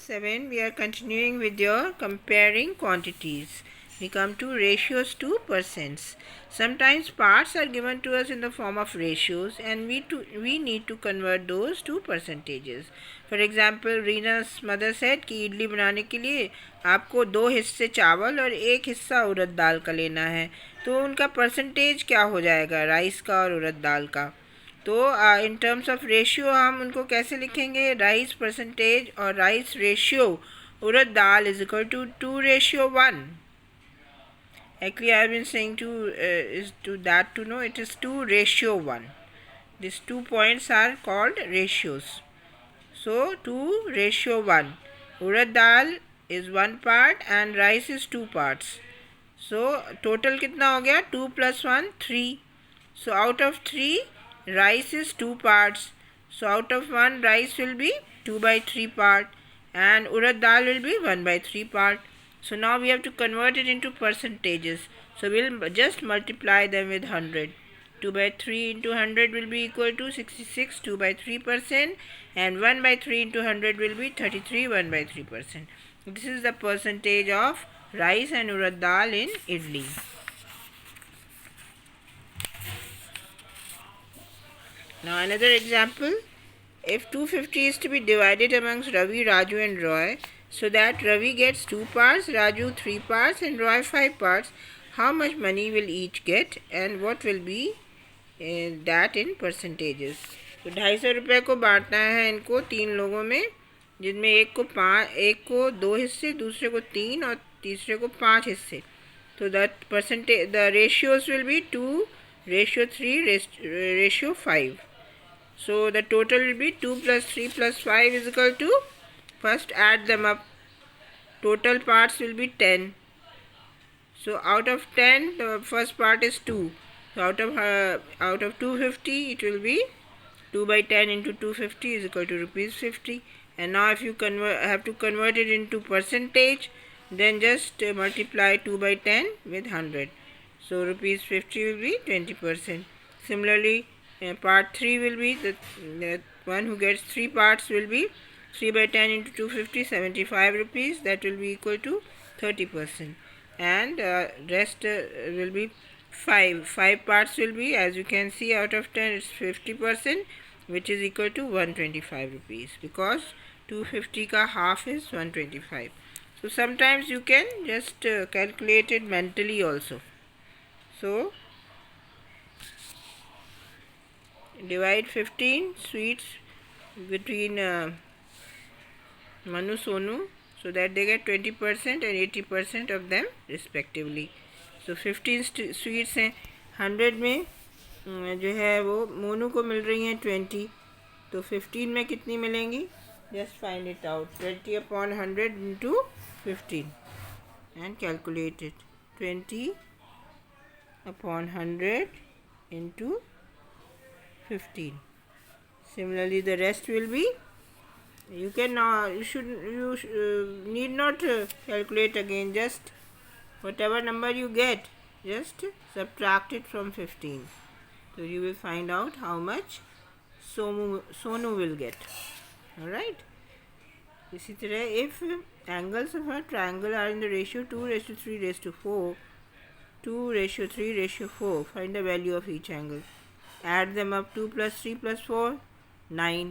7 we are continuing with your comparing quantities. We come to ratios to percents. Sometimes parts are given to us in the form of ratios and we need to convert those to percentages. For example, Reena's mother said कि इडली बनाने के लिए आपको 2 हिस्से चावल और 1 हिस्सा उड़द दाल का लेना है, तो उनका परसेंटेज क्या हो जाएगा राइस का और उड़द दाल का. तो इन टर्म्स ऑफ रेशियो हम उनको कैसे लिखेंगे? राइस परसेंटेज और rice ratio urad dal is equal to 2:1. Actually, I have been saying to know it is 2:1. These 2 points are called ratios. So 2:1. Urad dal is 1 part and rice is 2 parts. So total कितना हो गया? 2 plus 1 3. So out of 3 rice is 2 parts. So out of 1 rice will be 2/3 part and urad dal will be 1/3 part. So now we have to convert it into percentages. So we'll just multiply them with 100. 2/3 into 100 will be equal to 66 2/3%, and 1/3 into 100 will be 33 1/3%. This is the percentage of rice and urad dal in idli. Now another example, if 250 is to be divided amongst Ravi, Raju and Roy, so that Ravi gets 2 parts, Raju 3 parts and Roy 5 parts, how much money will each get and what will be that in percentages? तो 250 रुपये को बांटना है इनको 3 लोगों में, जिनमें एक को 2 हिस्से, दूसरे को 3 और तीसरे को 5 हिस्से. तो the ratios will be 2:3:5. So the total will be 2 plus 3 plus 5 is equal to, first add them up, total parts will be 10. So out of 10 the first part is 2. So out of 250 it will be 2/10 into 250 is equal to rupees 50. And now if you have to convert it into percentage, then just multiply 2/10 with 100. So rupees 50 will be 20%. Similarly, part 3 will be the one who gets 3 parts will be 3/10 into 250 75 rupees, that will be equal to 30%. And rest will be 5 parts will be, as you can see, out of 10 it's 50%, which is equal to 125 rupees, because 250 ka half is 125. So sometimes you can just calculate it mentally also. So divide 15 sweets between Manu Sonu, so that they get 20% and 80% of them respectively. So 15 sweets हैं, 100 में जो है वो मोनू को मिल रही हैं 20, तो 15 में कितनी मिलेंगी? Just find it out. 20/100 into 15 and calculate it. 20/100 into 15. Similarly, the rest will be, you need not calculate again. Just whatever number you get, just subtract it from 15. So you will find out how much Sonu will get. Alright. इसी तरह, if angles of a triangle are in the ratio 2:3:4, 2:3:4, find the value of each angle. Add them up. 2 plus 3 plus 4, 9.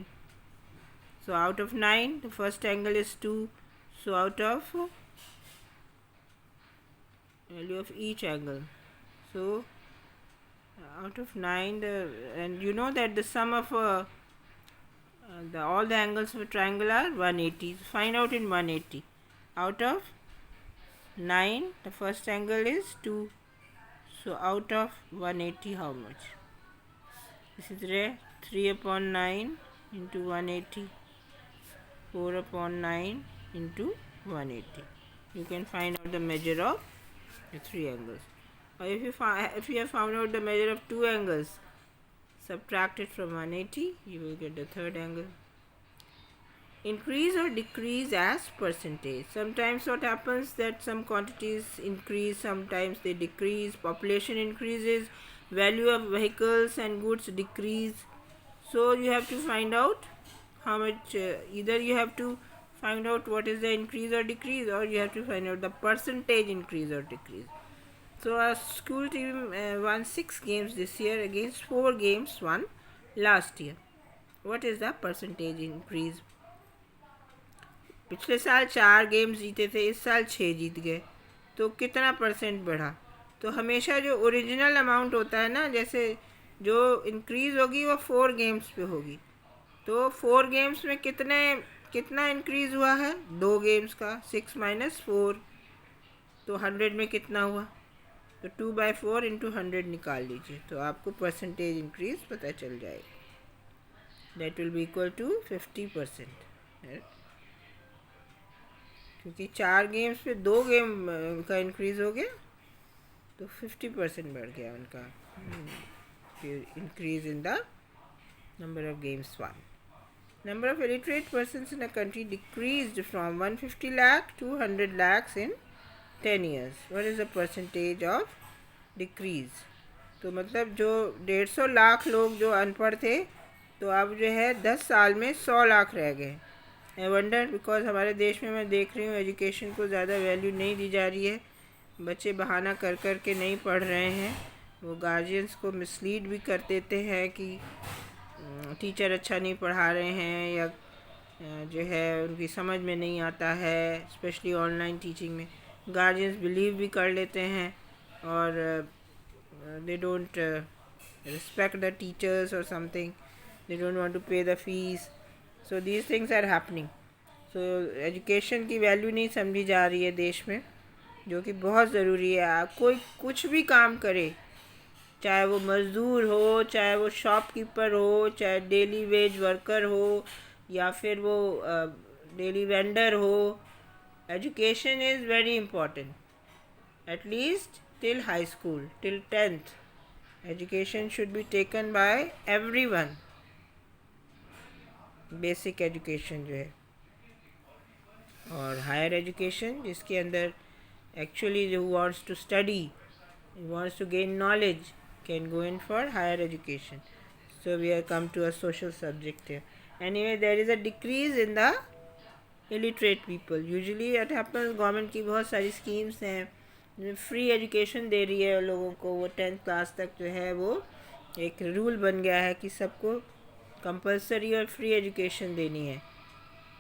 So out of 9, the first angle is 2. So out of value of each angle, so out of 9, and you know that the sum of all the angles of a triangle are 180. So find out in 180. Out of 9, the first angle is 2. So out of 180, how much? This is 3/9 into 180, 4/9 into 180. You can find out the measure of the 3 angles. Or if you have found out the measure of 2 angles, subtract it from 180, you will get the third angle. Increase or decrease as percentage. Sometimes what happens that some quantities increase, sometimes they decrease. Population increases, value of vehicles and goods decrease. So you have to find out how much, either you have to find out what is the increase or decrease, or you have to find out the percentage increase or decrease. So our school team won 6 games this year against 4 games won last year. What is the percentage increase? पिछले साल 4 games जीते थे, इस साल 6 जीत गए, तो कितना percent बढ़ा? तो हमेशा जो ओरिजिनल अमाउंट होता है ना, जैसे जो इंक्रीज़ होगी वो 4 गेम्स पे होगी, तो 4 गेम्स में कितना इंक्रीज़ हुआ है? 2 गेम्स का 6 माइनस 4, तो 100 में कितना हुआ? तो 2/4 इंटू 100 निकाल लीजिए, तो आपको परसेंटेज इंक्रीज पता चल जाएगा. That will be equal to 50%. क्योंकि 4 गेम्स पे 2 गेम का इंक्रीज हो गया, तो 50% बढ़ गया उनका increase in the number of games one. Number of illiterate persons in a country decreased from 150 lakh to 100 lakhs in 10 years. What is the percentage of decrease? तो मतलब जो 150 लाख लोग जो अनपढ़ थे, तो अब जो है 10 साल में 100 लाख रह गए. आई वंडर, बिकॉज हमारे देश में मैं देख रही हूँ एजुकेशन को ज़्यादा वैल्यू नहीं दी जा रही है. बच्चे बहाना कर कर के नहीं पढ़ रहे हैं. वो गार्जियंस को मिसलीड भी कर देते हैं कि टीचर अच्छा नहीं पढ़ा रहे हैं, या जो है उनकी समझ में नहीं आता है. स्पेशली ऑनलाइन टीचिंग में गार्जियंस बिलीव भी कर लेते हैं, और they don't respect the teachers or something. They don't want to pay the fees. So these things are happening. So education की वैल्यू नहीं समझी जा रही है देश में, जो कि बहुत ज़रूरी है. आप कोई कुछ भी काम करे, चाहे वो मज़दूर हो, चाहे वो शॉपकीपर हो, चाहे डेली वेज वर्कर हो, या फिर वो डेली वेंडर हो, education is very important. At least till high school, till 10th, education should be taken by everyone. Basic education जो है, और higher education जिसके अंदर actually who wants to study, who wants to gain knowledge, can go in for higher education. So we have come to a social subject here. Anyway, there is a decrease in the illiterate people. Usually what happens, government की बहुत सारी schemes हैं, free education दे रही है लोगों को. वो 10th class तक जो है वो एक रूल बन गया है कि सबको कंपलसरी और फ्री एजुकेशन देनी है.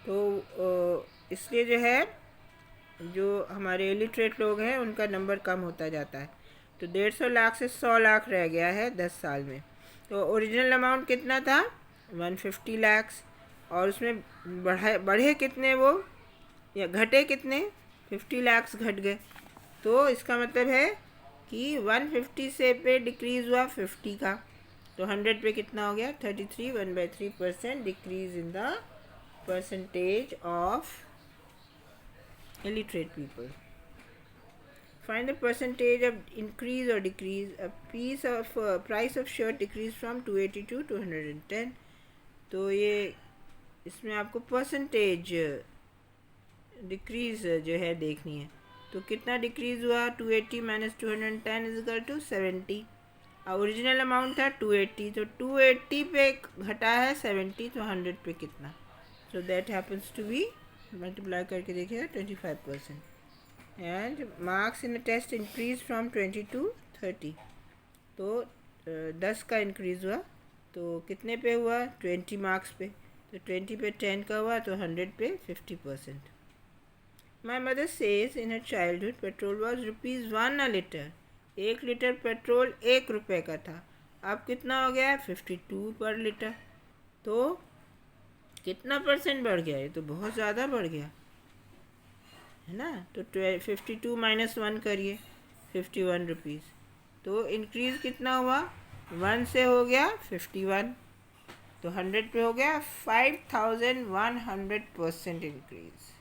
तो इसलिए जो है जो हमारे इलिटरेट लोग हैं उनका नंबर कम होता जाता है. तो 150 लाख से 100 लाख रह गया है 10 साल में. तो ओरिजिनल अमाउंट कितना था? 150 लाख्स, और उसमें बढ़े कितने वो, या घटे कितने? 50 लाख्स घट गए. तो इसका मतलब है कि 150 से पे डिक्रीज़ हुआ 50 का, तो 100 पे कितना हो गया? 33. 1/3% decrease in the percentage of illiterate people. Find the percentage of increase or decrease. A piece of price of shirt decreased from 280 to 210. तो ये इसमें आपको परसेंटेज डिक्रीज जो है देखनी है. तो कितना डिक्रीज़ हुआ? 280 minus 210 is equal to 70. Original amount था 280, तो 280 पे घटा है 70, तो 100 पे कितना? So that happens to be, multiply करके देखिएगा, 25%. And marks in test increase from 20 to 30. तो 10 का इंक्रीज़ हुआ, तो कितने पे हुआ? 20 मार्क्स पे. तो 20 पे 10 का हुआ, तो 100 पे 50%. My mother says in her childhood petrol was ₹1 a liter. 1 litre petrol 1 रुपये का था. अब कितना हो गया है? 52 पर लीटर. तो कितना परसेंट बढ़ गया? ये तो बहुत ज़्यादा बढ़ गया है ना. तो 52 माइनस 1 करिए, 51 रुपीज़. तो इंक्रीज़ कितना हुआ? 1 से हो गया 51, तो 100 पे हो गया 5100% increase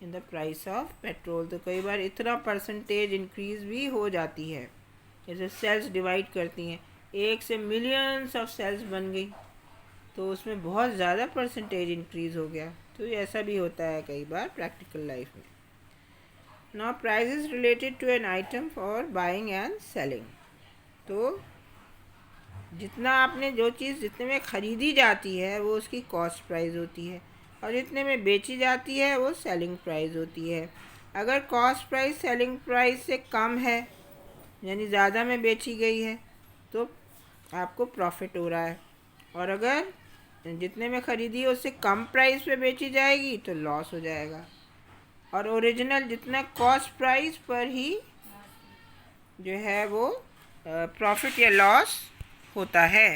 in the price of petrol. तो कई बार इतना परसेंटेज इंक्रीज़ भी हो जाती है. जैसे सेल्स डिवाइड करती हैं, 1 से मिलियंस ऑफ सेल्स बन गई, तो उसमें बहुत ज़्यादा परसेंटेज इंक्रीज़ हो गया. तो ऐसा भी होता है कई बार प्रैक्टिकल लाइफ में. Now prices related to an item for buying and selling. तो जितना आपने जो चीज़ जितने में ख़रीदी जाती है वो उसकी कॉस्ट प्राइस होती है. और जितने में बेची जाती है वो सेलिंग प्राइस होती है। अगर कॉस्ट प्राइस सेलिंग प्राइस से कम है, यानी ज़्यादा में बेची गई है, तो आपको प्रॉफिट हो रहा है, और अगर जितने में ख़रीदी है उससे कम प्राइस पे बेची जाएगी तो लॉस हो जाएगा। और ओरिजिनल जितना कॉस्ट प्राइस पर ही जो है वो प्रॉफिट या लॉस होता है।